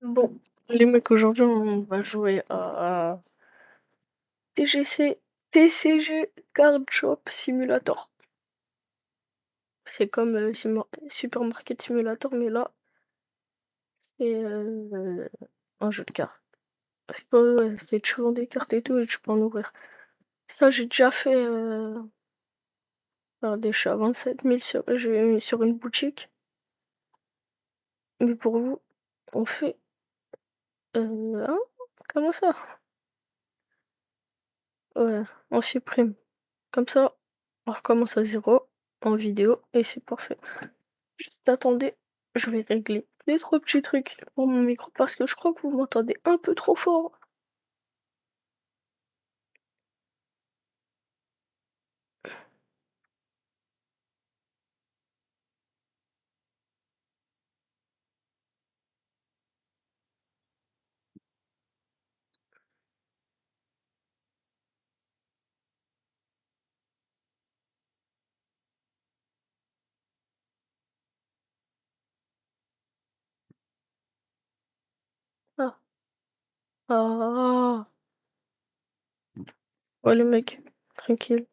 Bon, les mecs, aujourd'hui, on va jouer à TCG Card Shop Simulator. C'est comme Supermarket Simulator, mais là, c'est un jeu de cartes. C'est pas, ouais, c'est tu vends des cartes et tout, et tu peux en ouvrir. Ça, j'ai déjà fait des chats à 27 000 sur une boutique. Mais pour vous, on fait... Hein? Comment ça? Ouais, on supprime. Comme ça, on recommence à zéro en vidéo et c'est parfait. Juste attendez, je vais régler les trois petits trucs pour mon micro parce que je crois que vous m'entendez un peu trop fort. Ah, ah, ouais, les mecs, tranquille.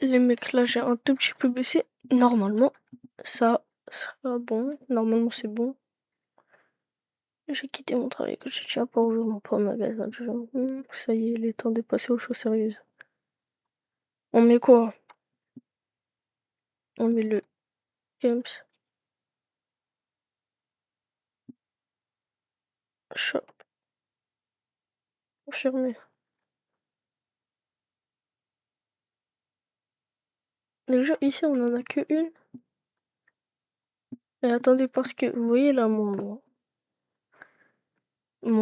Les mecs, là, j'ai un tout petit peu baissé. Normalement, ça sera bon. Normalement, c'est bon. J'ai quitté mon travail quotidien pour ouvrir mon propre magasin. Ça y est, il est temps de passer aux choses sérieuses. On met quoi? On met le Games Shop. Confirmé. Déjà, ici, on en a que une. Et attendez, parce que vous voyez là, mon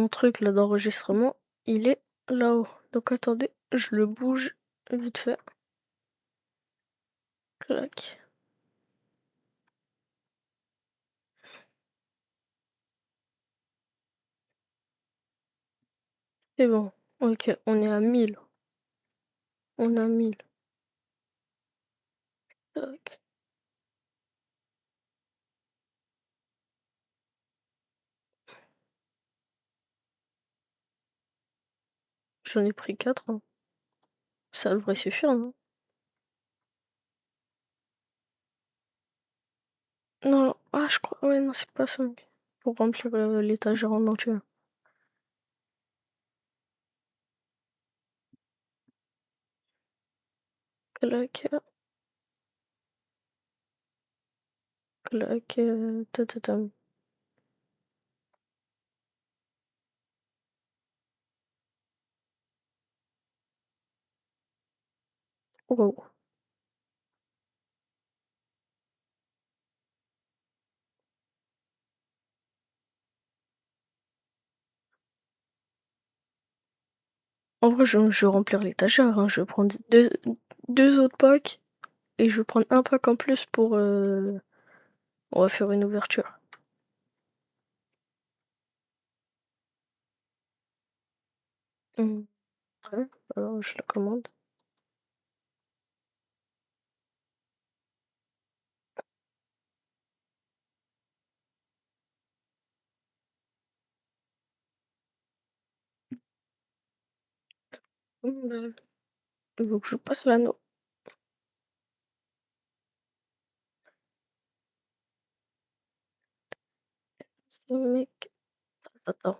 truc là d'enregistrement, il est là-haut. Donc attendez, je le bouge vite fait. Clac. C'est bon. Ok, on est à 1000. On a 1000. Tac. J'en ai pris 4. Hein. Ça devrait suffire, non? Non, ah, je crois. Ouais, non, c'est pas 5. Pour remplir l'étagère en entier. Clac. Clac. Tatatam. Wow. En vrai, je vais remplir l'étagère. Hein. Je vais prendre deux autres packs. Et je vais prendre un pack en plus pour... On va faire une ouverture. Ouais, alors je la commande. Bah, il faut que je passe l'anneau. Mec. Attends.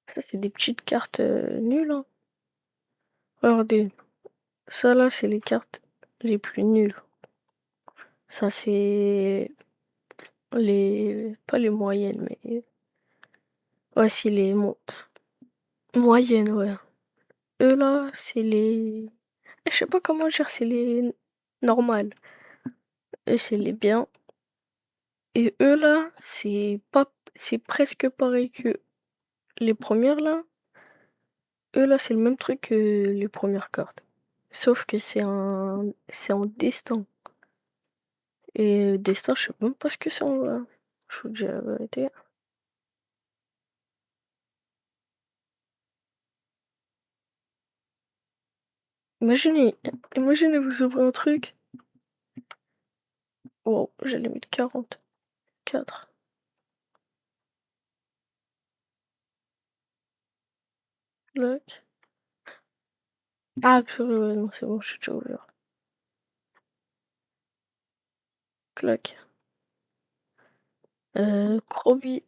Ça, c'est des petites cartes nulles. Hein. Regardez. Ça, là, c'est les cartes les plus nulles. Ça, c'est les... Pas les moyennes, mais... Ouais, c'est les moyennes, ouais. Eux, là, c'est les... Je sais pas comment dire, c'est les normales. Eux, c'est les biens. Et eux, là, c'est pas... C'est presque pareil que les premières, là. eux là, c'est le même truc que les premières cartes. Sauf que c'est en destin. Et destin, je sais même pas ce que c'est en vrai. Je vous dis la vérité. Imaginez, imaginez vous ouvrez un truc. Wow, j'ai limite 44. Clac. Ah, purée, ouais, non, c'est bon, je suis déjà ouvert. Clac. Croby.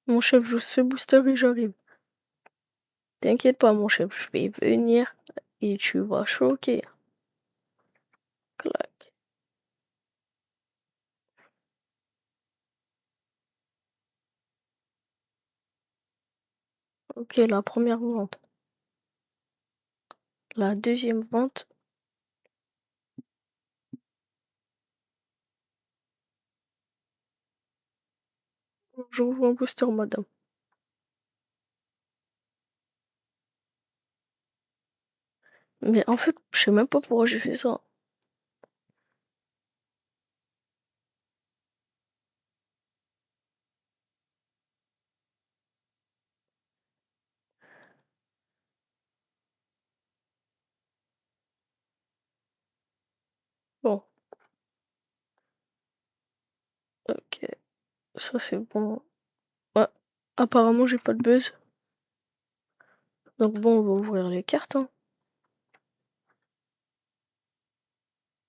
Mon chef joue ce booster et j'arrive. T'inquiète pas, mon chef, je vais venir et tu vas choquer. Clac. Ok, la première vente. La deuxième vente. J'ouvre un booster, madame. Mais en fait, je sais même pas pourquoi j'ai fait ça. Bon, ok, ça c'est bon. Ouais, apparemment j'ai pas de buzz. Donc bon, on va ouvrir les cartes, hein.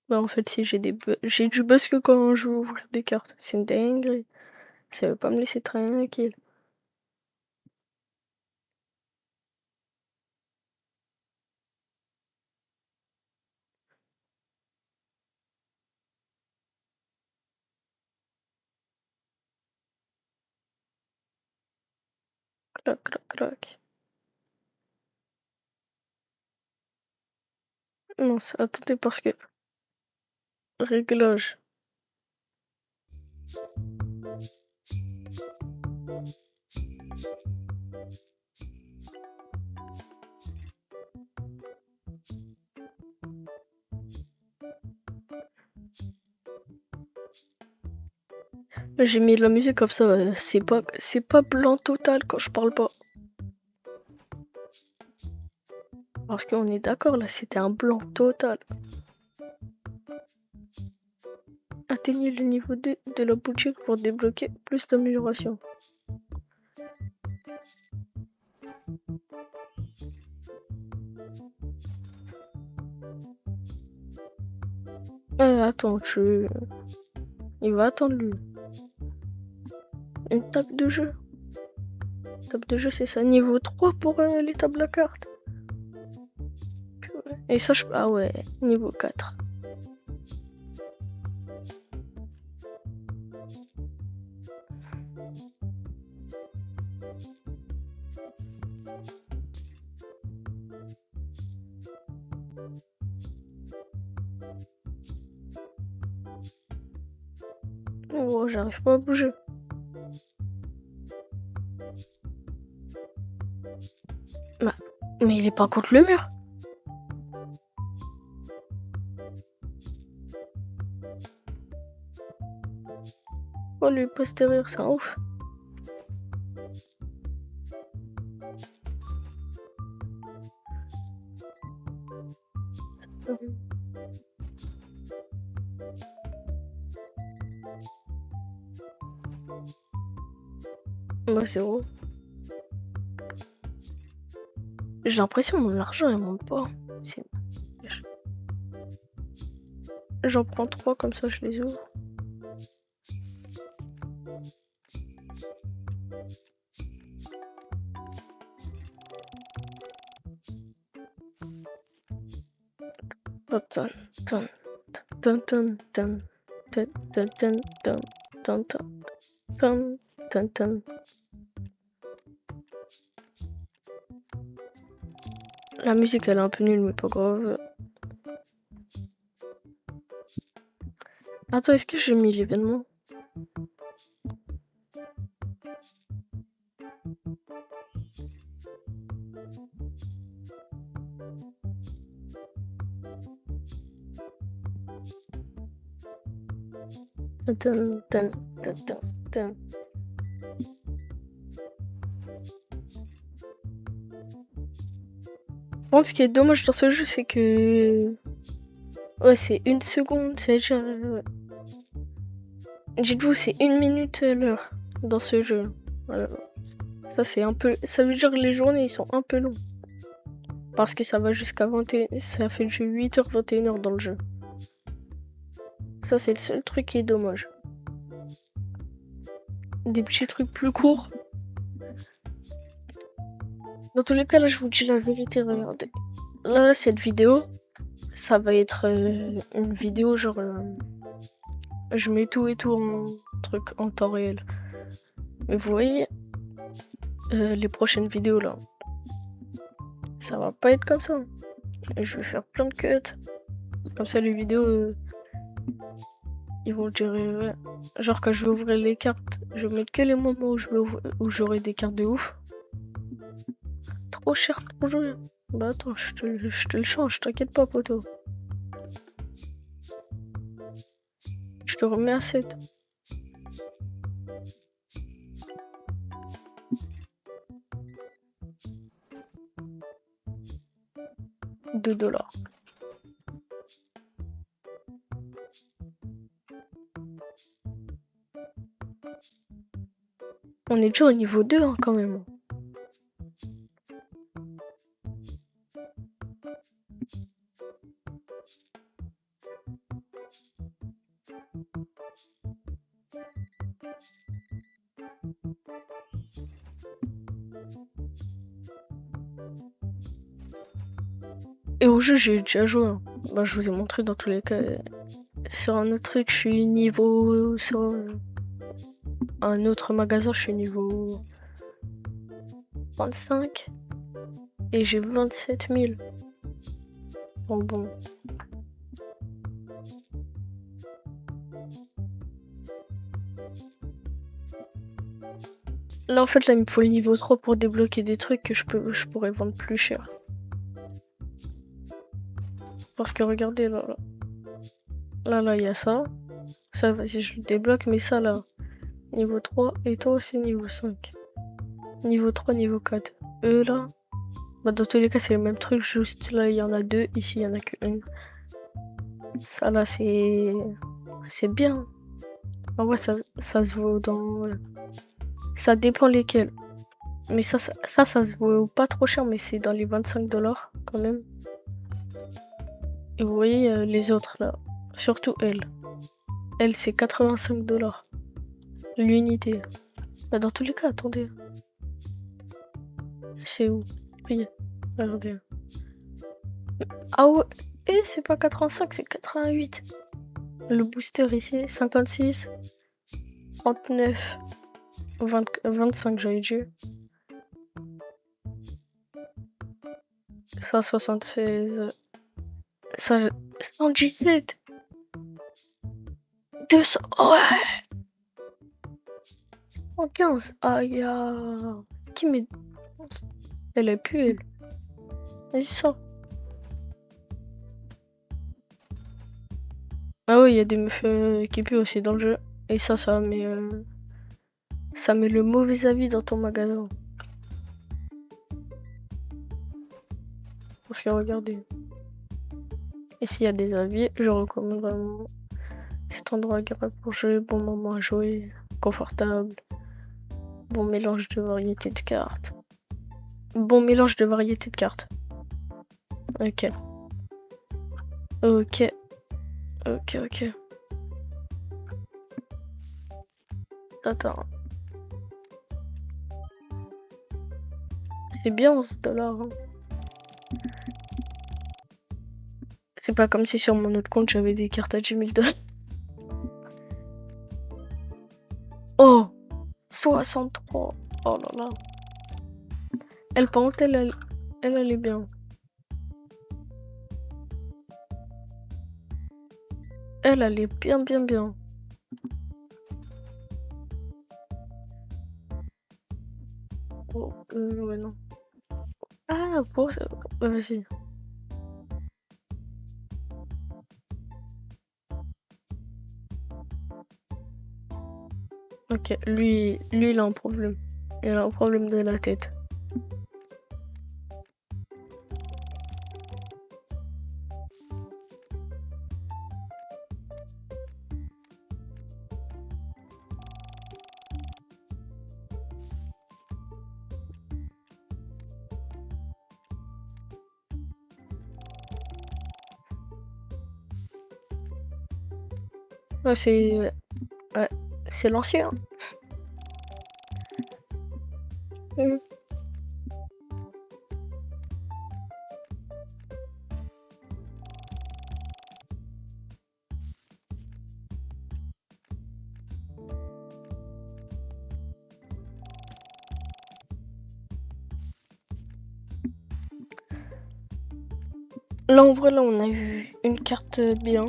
Bah en fait, si j'ai du buzz que quand je veux ouvrir des cartes. C'est une dinguerie. Ça veut pas me laisser tranquille. Clac, clac, clac. Non, attendez parce que... Réglage. J'ai mis de la musique comme ça, c'est pas blanc total quand je parle pas. Parce qu'on est d'accord, là, c'était un blanc total. Atteignez le niveau 2 de la boutique pour débloquer plus d'améliorations. Attends, il va attendre lui. Une table de jeu. Table de jeu, c'est ça. Niveau 3 pour les tables à cartes. Et ça, ah ouais, niveau 4. Oh, j'arrive pas à bouger. Mais il est pas contre le mur. Oh, lui passe derrière, c'est un ouf. Bah, zéro. J'ai l'impression que mon argent, il monte pas. J'en prends 3 comme ça, je les ouvre. Attends, attends, attends, attends, attends, attends, attends, attends, attends. La musique, elle est un peu nulle, mais pas grave. Attends, est-ce que j'ai mis l'événement? Dun, dun, dun, dun, dun. Bon, ce qui est dommage dans ce jeu, c'est que... Ouais, c'est 1 seconde, c'est-à-dire... Dites-vous, c'est 1 minute l'heure dans ce jeu. Voilà. Ça, c'est un peu... Ça veut dire que les journées, ils sont un peu longs. Parce que ça va jusqu'à 21... Ça fait 8h, 21h dans le jeu. Ça, c'est le seul truc qui est dommage. Des petits trucs plus courts. Dans tous les cas, là, je vous dis la vérité, regardez. Là, cette vidéo, ça va être une vidéo genre... je mets tout et tout en truc en temps réel. Mais vous voyez, les prochaines vidéos, là, ça va pas être comme ça. Et je vais faire plein de cuts. Comme ça, les vidéos, ils vont dire... ouais. Genre, quand je vais ouvrir les cartes, je vais mettre que les moments où j'aurai des cartes de ouf. Trop cher pour jouer. Bah attends, je te le change, t'inquiète pas, poteau. Je te remets à 7. $2. On est déjà au niveau 2 hein, quand même. Et au jeu, j'ai déjà joué. Hein. Bah, je vous ai montré dans tous les cas. Sur un autre truc, je suis niveau... Sur un autre magasin, je suis niveau 35. Et j'ai 27 000. Bon. Là, en fait, là, il me faut le niveau 3 pour débloquer des trucs que je pourrais vendre plus cher. Parce que regardez, là, il y a ça. Ça, vas-y, je le débloque, mais ça, là, niveau 3, et toi aussi, niveau 5. Niveau 3, niveau 4. Eux, là, bah, dans tous les cas, c'est le même truc, juste là, il y en a 2, ici, il y en a qu'une. Ça, là, c'est bien. En vrai, ça se vaut dans... Ça dépend lesquels. Mais ça se vaut pas trop cher, mais c'est dans les $25 quand même. Et vous voyez les autres là, surtout elle. Elle, c'est $85 l'unité. Bah, dans tous les cas, attendez. C'est où? Oui, regardez. Ah ouais, et c'est pas 85, c'est 88. Le booster ici, 56, 39, 25, j'avais dit. Ça, 76. Ça, 117. 200. Ouais. 115. Ah, il y a... Qui met... Elle est plus, elle. Vas-y, sors. Ah oui, il y a des meufs qui puent aussi dans le jeu. Et ça met le mauvais avis dans ton magasin. Parce que regardez. Ici, il y a des avis. Je recommande vraiment cet endroit agréable pour jouer, bon moment à jouer, confortable, bon mélange de variété de cartes. Bon mélange de variété de cartes. Ok. Attends. C'est bien $11. Hein. C'est pas comme si sur mon autre compte j'avais des cartes à $10 000. Oh 63. Oh là là. Elle, par contre, elle est bien. Elle est bien. Oh, ouais, non. Ah, bon, vas-y. Ok, lui, il a un problème. Il a un problème de la tête. Ouais, ouais, c'est l'ancien. Mhm. Là, en vrai, là, on a eu une carte bien.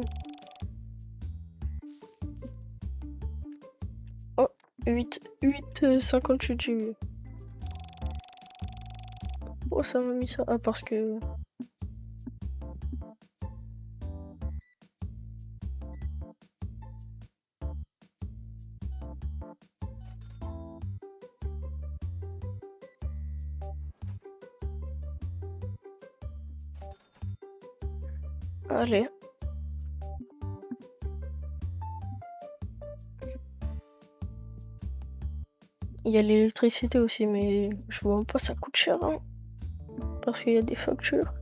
Oh, 58 j'ai eu. Oh, ça m'a mis ça. Ah, parce que... Allez. Il y a l'électricité aussi, mais je vois pas, ça coûte cher, hein, parce qu'il y a des factures.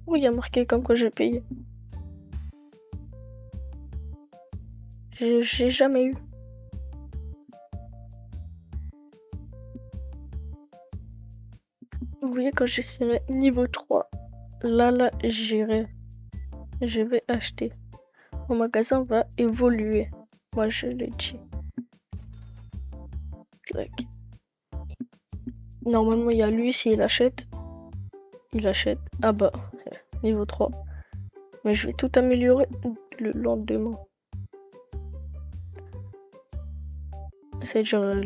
Oui, il y a marqué comme quoi j'ai payé. J'ai jamais eu. Vous voyez, quand je serai niveau 3, là, j'irai. Je vais acheter. Mon magasin va évoluer. Moi, je l'ai dit. Clac. Normalement, il y a lui, s'il achète. Il achète. Ah bah, niveau 3. Mais je vais tout améliorer le lendemain. Cette journée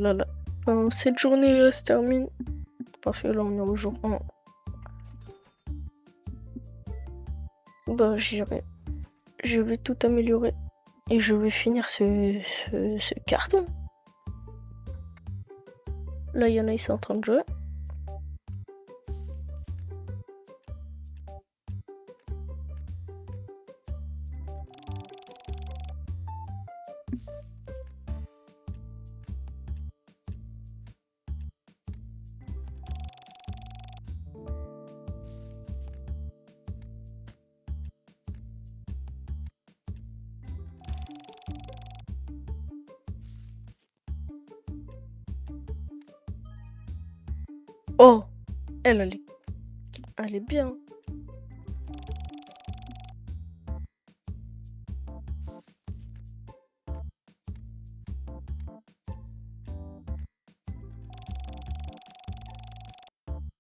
se termine. Parce que là, on est au jour 1. Bah, j'irai. Je vais tout améliorer. Et je vais finir ce carton. Là, il y en a, ils sont en train de jouer. Oh, elle est bien.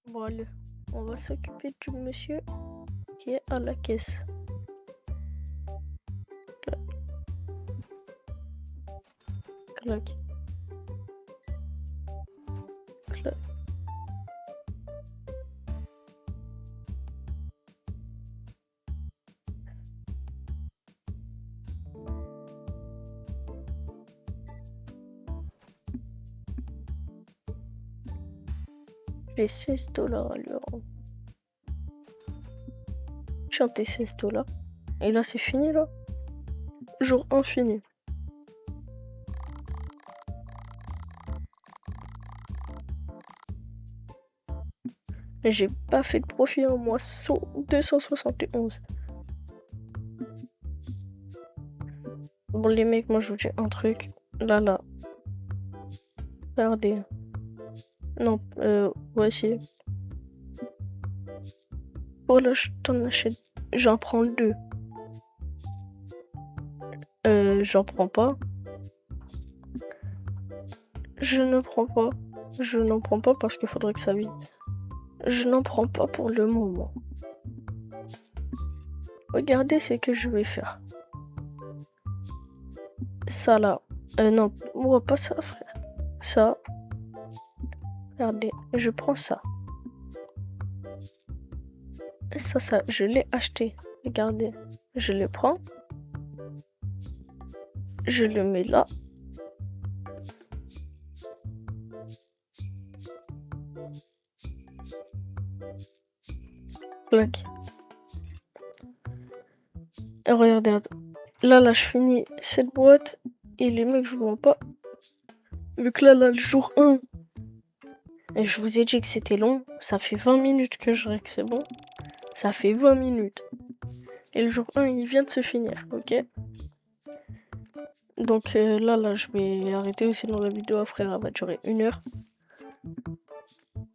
Bon, allez, on va s'occuper du monsieur qui est à la caisse. Clac. Clac. J'ai 16 $ à lui rendre. Tiens, tes 16 $. Et là, c'est fini, là. Jour infini. Mais j'ai pas fait de profit en moi. 271. Bon, les mecs, moi, je vous dis un truc. Là. Regardez. Non, voici. Voilà, je t'en achète. J'en prends 2. J'en prends pas. Je ne prends pas. Je n'en prends pas parce qu'il faudrait que ça vienne. Je n'en prends pas pour le moment. Regardez ce que je vais faire. Ça là. Non, moi pas ça, frère. Ça. Regardez, je prends ça. Ça, je l'ai acheté. Regardez, je le prends. Je le mets là. Clac. Et regardez, là, je finis cette boîte. Et les mecs, je vois pas. Vu que là, le jour 1, et je vous ai dit que c'était long. Ça fait 20 minutes que je règle, c'est bon. Ça fait 20 minutes. Et le jour 1, il vient de se finir, ok? Donc là, je vais arrêter, sinon la vidéo après elle va durer 1 heure.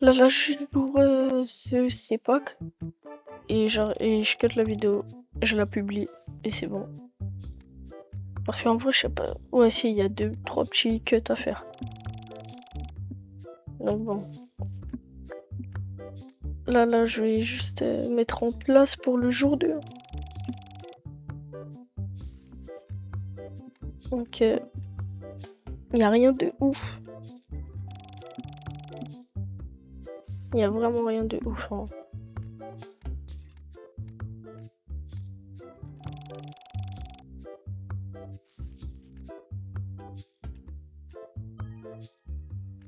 Là, je joue ce pack. Et je cut la vidéo. Je la publie. Et c'est bon. Parce qu'en vrai, je sais pas. Ouais, si, il y a 2-3 petits cuts à faire. Donc bon. Là, je vais juste mettre en place pour le jour 2. Donc, il n'y a rien de ouf. Il n'y a vraiment rien de ouf. Hein.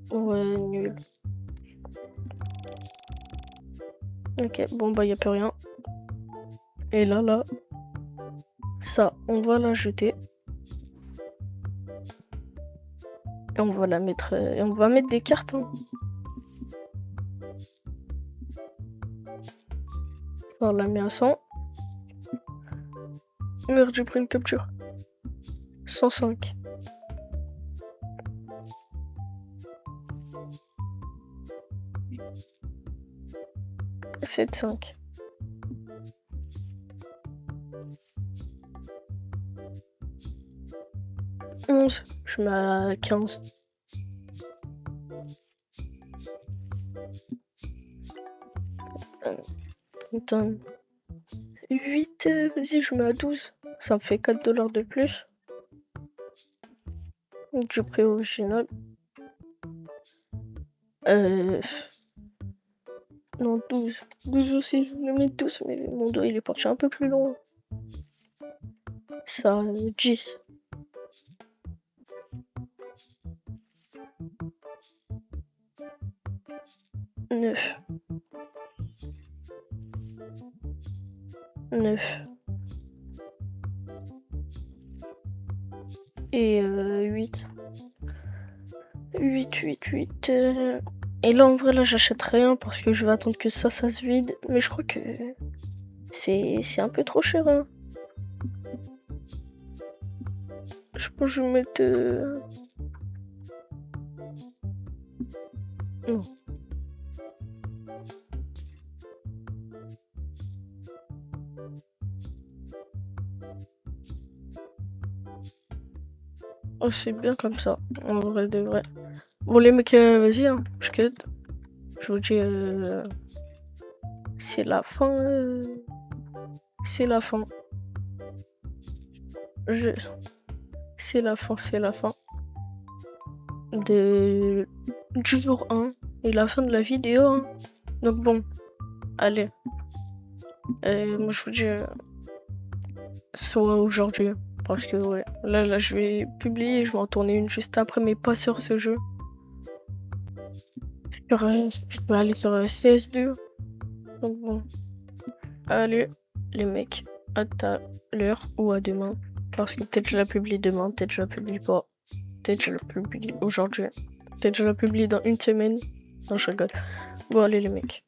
Ouais, nul. Ok, bon bah il n'y a plus rien. Et là, ça, on va la jeter. Et on va la mettre, et on va mettre des cartes. Hein. Ça, on la met à 100. Merde, j'ai pris une capture. 105. C'est 5. Je mets à 15. Putain. 8, vas-y, je mets à 12. Ça me fait 4 $ de plus. Du prix original. Non, 12. 12 aussi, je voulais mettre 12, mais mon dos il est parti un peu plus long. Ça, 10. 9. 9. Et 8. 8. Et là, en vrai, là, j'achète rien parce que je vais attendre que ça se vide. Mais je crois que c'est un peu trop cher. Hein. Je pense que je vais mettre... Non. Oh, c'est bien comme ça. En vrai de vrai. Bon, les mecs, vas-y, hein, je cut. Je vous dis... c'est la fin. C'est la fin. C'est la fin. Du jour 1 et la fin de la vidéo. Hein. Donc bon, allez. Moi je vous dis soit aujourd'hui. Parce que ouais, là je vais publier, je vais en tourner une juste après, mais pas sur ce jeu. Je peux aller sur CS2. Donc bon. Allez, les mecs, à tout à l'heure ou à demain. Parce que peut-être je la publie demain, peut-être je la publie pas. Peut-être je la publie aujourd'hui. Peut-être je la publie dans 1 semaine. Non, je rigole. Bon, allez les mecs.